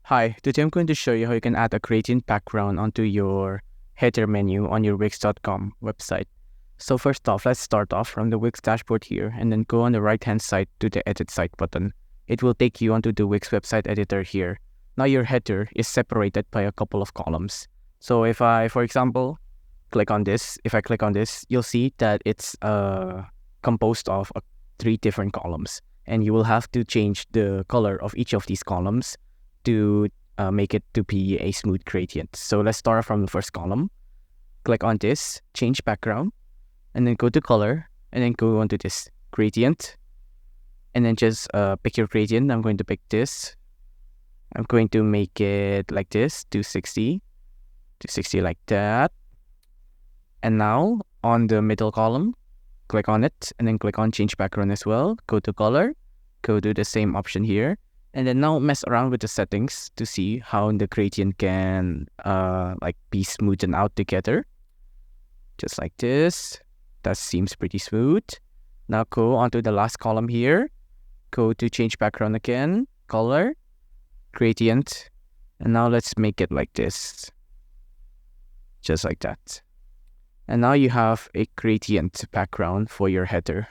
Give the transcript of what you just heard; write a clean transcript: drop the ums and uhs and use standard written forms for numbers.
Hi, today I'm going to show you how you can add a gradient background onto your header menu on your Wix.com website. So first off, let's start off from the Wix dashboard here and then go on the right-hand side to the Edit Site button. It will take you onto the Wix website editor here. Now your header is separated by a couple of columns. So if I, for example, click on this, you'll see that it's composed of three different columns. And you will have to change the color of each of these columns to make it to be a smooth gradient. So let's start from the first column. Click on this, change background, and then go to color, and then go onto this gradient, and then just pick your gradient. I'm going to pick this. I'm going to make it like this, 260 like that. And now on the middle column, click on it, and then click on change background as well. Go to color, go to the same option here. And then now mess around with the settings to see how the gradient can be smoothened out together. Just like this. That seems pretty smooth. Now go onto the last column here. Go to change background again, color, gradient. And now let's make it like this. Just like that. And now you have a gradient background for your header.